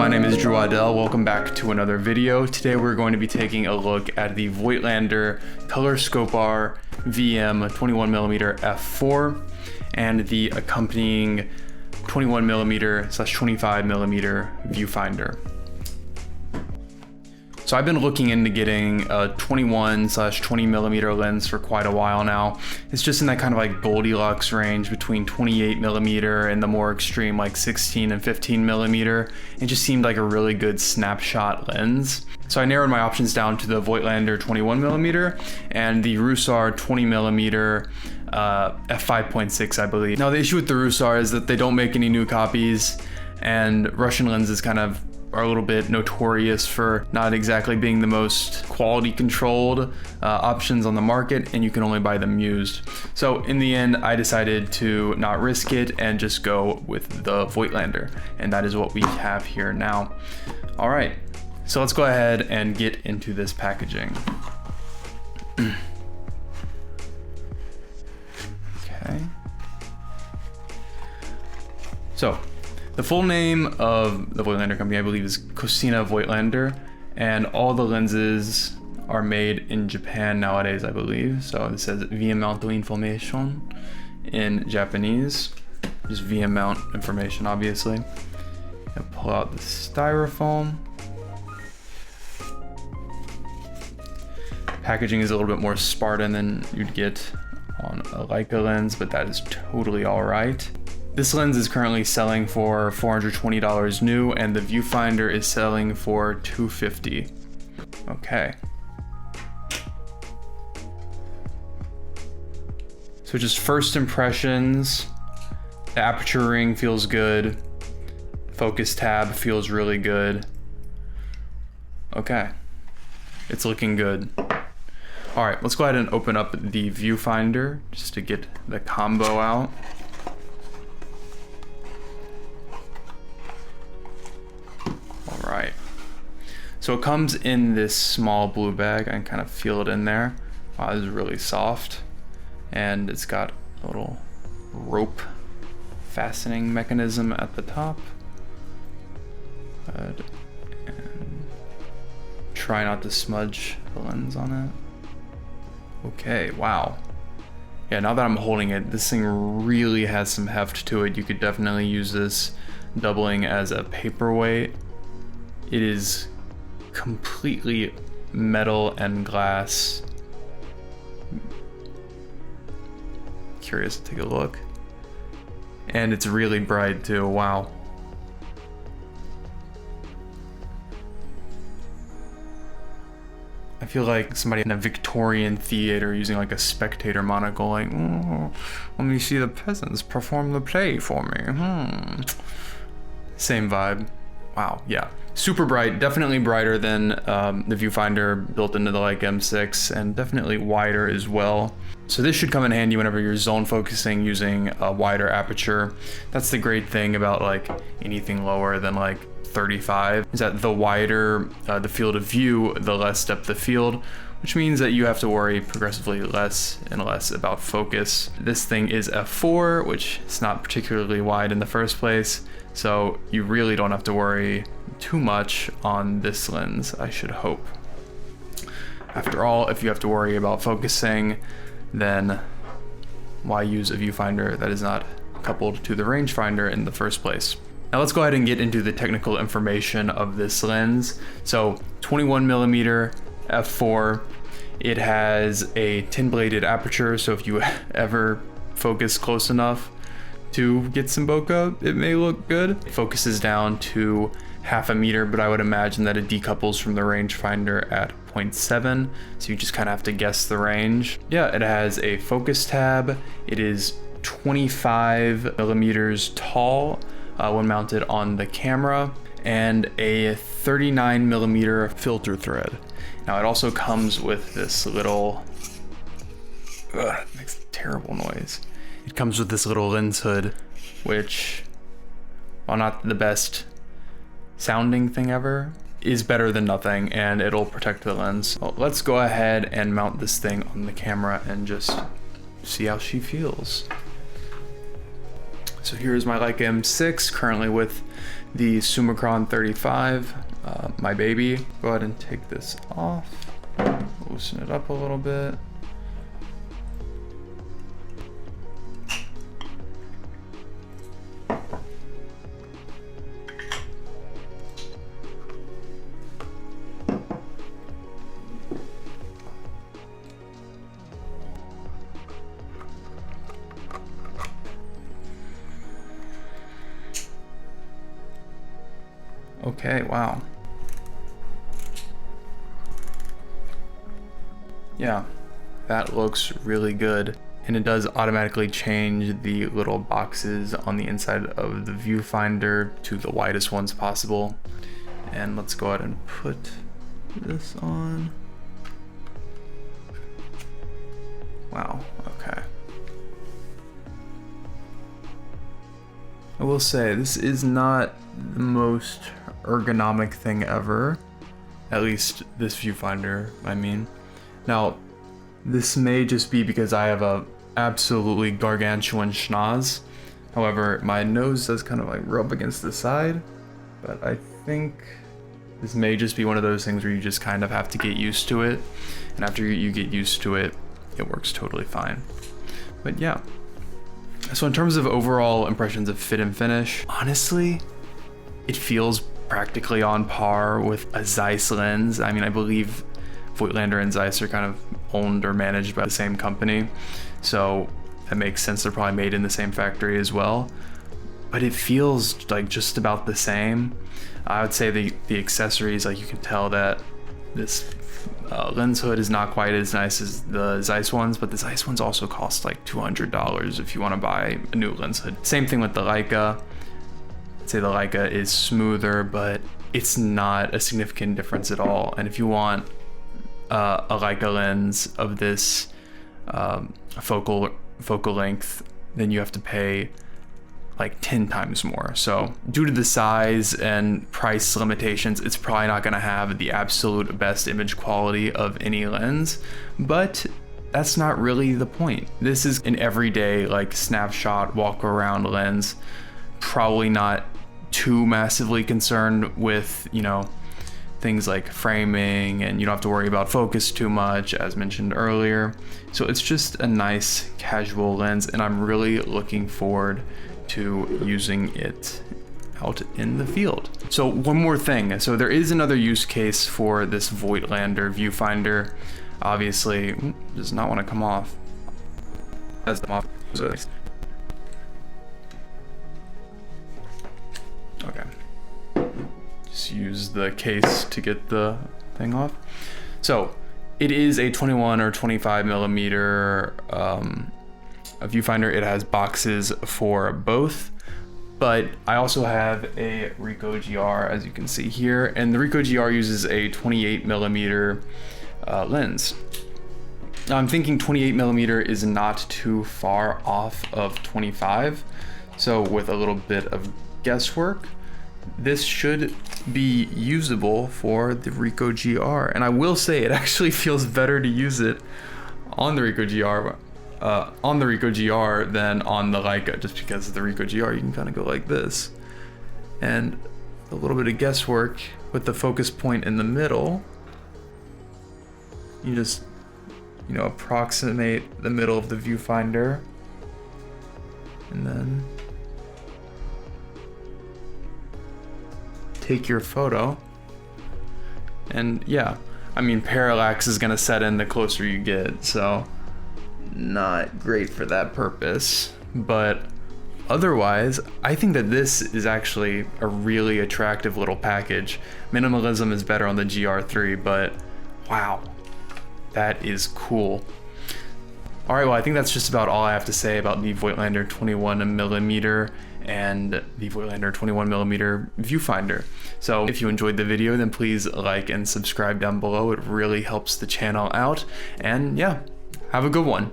my name is Drew Waddell. Welcome back to another video. Today we're going to be taking a look at the Voigtlander Color Scope R VM 21mm f4 and the accompanying 21mm/25mm viewfinder. So I've been looking into getting a 21/20mm lens for quite a while now. It's just in that kind of like Goldilocks range between 28mm and the more extreme like 16 and 15mm. It just seemed like a really good snapshot lens. So I narrowed my options down to the Voigtlander 21mm and the Rusar 20mm f5.6, I believe. Now the issue with the Rusar is that they don't make any new copies, and Russian lenses kind of are a little bit notorious for not exactly being the most quality controlled options on the market, and you can only buy them used. So in the end, I decided to not risk it and just go with the Voigtlander, and that is what we have here now. All right, so let's go ahead and get into this packaging. Okay. So, the full name of the Voigtlander company, I believe, is Cosina Voigtlander, and all the lenses are made in Japan nowadays, I believe. So it says VM mount information in Japanese, just VM mount information, obviously. I'll pull out the styrofoam. Packaging is a little bit more Spartan than you'd get on a LEICA lens, but that is totally all right. This lens is currently selling for $420 new, and the viewfinder is selling for $250. Okay. So just first impressions, the aperture ring feels good. Focus tab feels really good. Okay, it's looking good. All right, let's go ahead and open up the viewfinder just to get the combo out. Right, so it comes in this small blue bag. I can kind of feel it in there. Wow, this is really soft, and it's got a little rope fastening mechanism at the top. Good. And try not to smudge the lens on it. Okay, wow. Yeah, now that I'm holding it, this thing really has some heft to it. You could definitely use this doubling as a paperweight. It is completely metal and glass. Curious to take a look. And it's really bright too, wow. I feel like somebody in a Victorian theater using like a spectator monocle, like, oh, let me see the peasants perform the play for me. Same vibe. Wow, yeah. Super bright, definitely brighter than the viewfinder built into the Leica M6, and definitely wider as well. So this should come in handy whenever you're zone focusing using a wider aperture. That's the great thing about like anything lower than like 35, is that the wider the field of view, the less depth of field, which means that you have to worry progressively less and less about focus. This thing is f4, which is not particularly wide in the first place, so you really don't have to worry too much on this lens, I should hope. After all, if you have to worry about focusing, then why use a viewfinder that is not coupled to the rangefinder in the first place? Now let's go ahead and get into the technical information of this lens. So 21mm f4, it has a 10-bladed aperture, so if you ever focus close enough to get some bokeh, it may look good. It focuses down to 0.5 meter, but I would imagine that it decouples from the rangefinder at 0.7, so you just kind of have to guess the range. Yeah, it has a focus tab. It is 25mm tall when mounted on the camera, and a 39mm filter thread. Now it also comes with this little, it makes a terrible noise. It comes with this little lens hood, which, while not the best sounding thing ever, is better than nothing, and it'll protect the lens. Well, let's go ahead and mount this thing on the camera and just see how she feels. So here's my Leica M6, currently with the Summicron 35, my baby. Go ahead and take this off, loosen it up a little bit. Okay, wow. Yeah, that looks really good. And it does automatically change the little boxes on the inside of the viewfinder to the widest ones possible. And let's go ahead and put this on. Wow, okay. I will say, this is not the most ergonomic thing ever. At least this viewfinder, I mean. Now, this may just be because I have a absolutely gargantuan schnoz. However, my nose does kind of like rub against the side, but I think this may just be one of those things where you just kind of have to get used to it. And after you get used to it, it works totally fine. But yeah. So in terms of overall impressions of fit and finish, honestly, it feels practically on par with a Zeiss lens. I mean, I believe Voigtlander and Zeiss are kind of owned or managed by the same company, so that makes sense. They're probably made in the same factory as well, but it feels like just about the same. I would say the accessories, like you can tell that this lens hood is not quite as nice as the Zeiss ones, but the Zeiss ones also cost like $200 if you want to buy a new lens hood. Same thing with the Leica. I'd say the Leica is smoother, but it's not a significant difference at all. And if you want a Leica lens of this focal length, then you have to pay like 10 times more. So due to the size and price limitations, it's probably not going to have the absolute best image quality of any lens, but that's not really the point. This is an everyday like snapshot walk around lens, probably not too massively concerned with, you know, things like framing, and you don't have to worry about focus too much, as mentioned earlier. So it's just a nice casual lens, and I'm really looking forward to using it out in the field. So one more thing. So there is another use case for this Voigtlander viewfinder. Obviously, does not want to come off. That's them off. Okay. Just use the case to get the thing off. So it is a 21 or 25 millimeter a viewfinder. It has boxes for both, but I also have a Ricoh GR, as you can see here, and the Ricoh GR uses a 28 millimeter lens. Now I'm thinking 28 millimeter is not too far off of 25, so with a little bit of guesswork, this should be usable for the Ricoh GR. And I will say it actually feels better to use it on the Ricoh GR than on the Leica, just because of the Ricoh GR you can kind of go like this, and a little bit of guesswork with the focus point in the middle. You just, you know, approximate the middle of the viewfinder, and then take your photo. And yeah, I mean, parallax is gonna set in the closer you get, so not great for that purpose. But otherwise, I think that this is actually a really attractive little package. Minimalism is better on the GR3, but wow, that is cool. All right, well, I think that's just about all I have to say about the Voigtlander 21mm and the Voigtlander 21mm viewfinder. So if you enjoyed the video, then please like and subscribe down below. It really helps the channel out. And yeah, have a good one.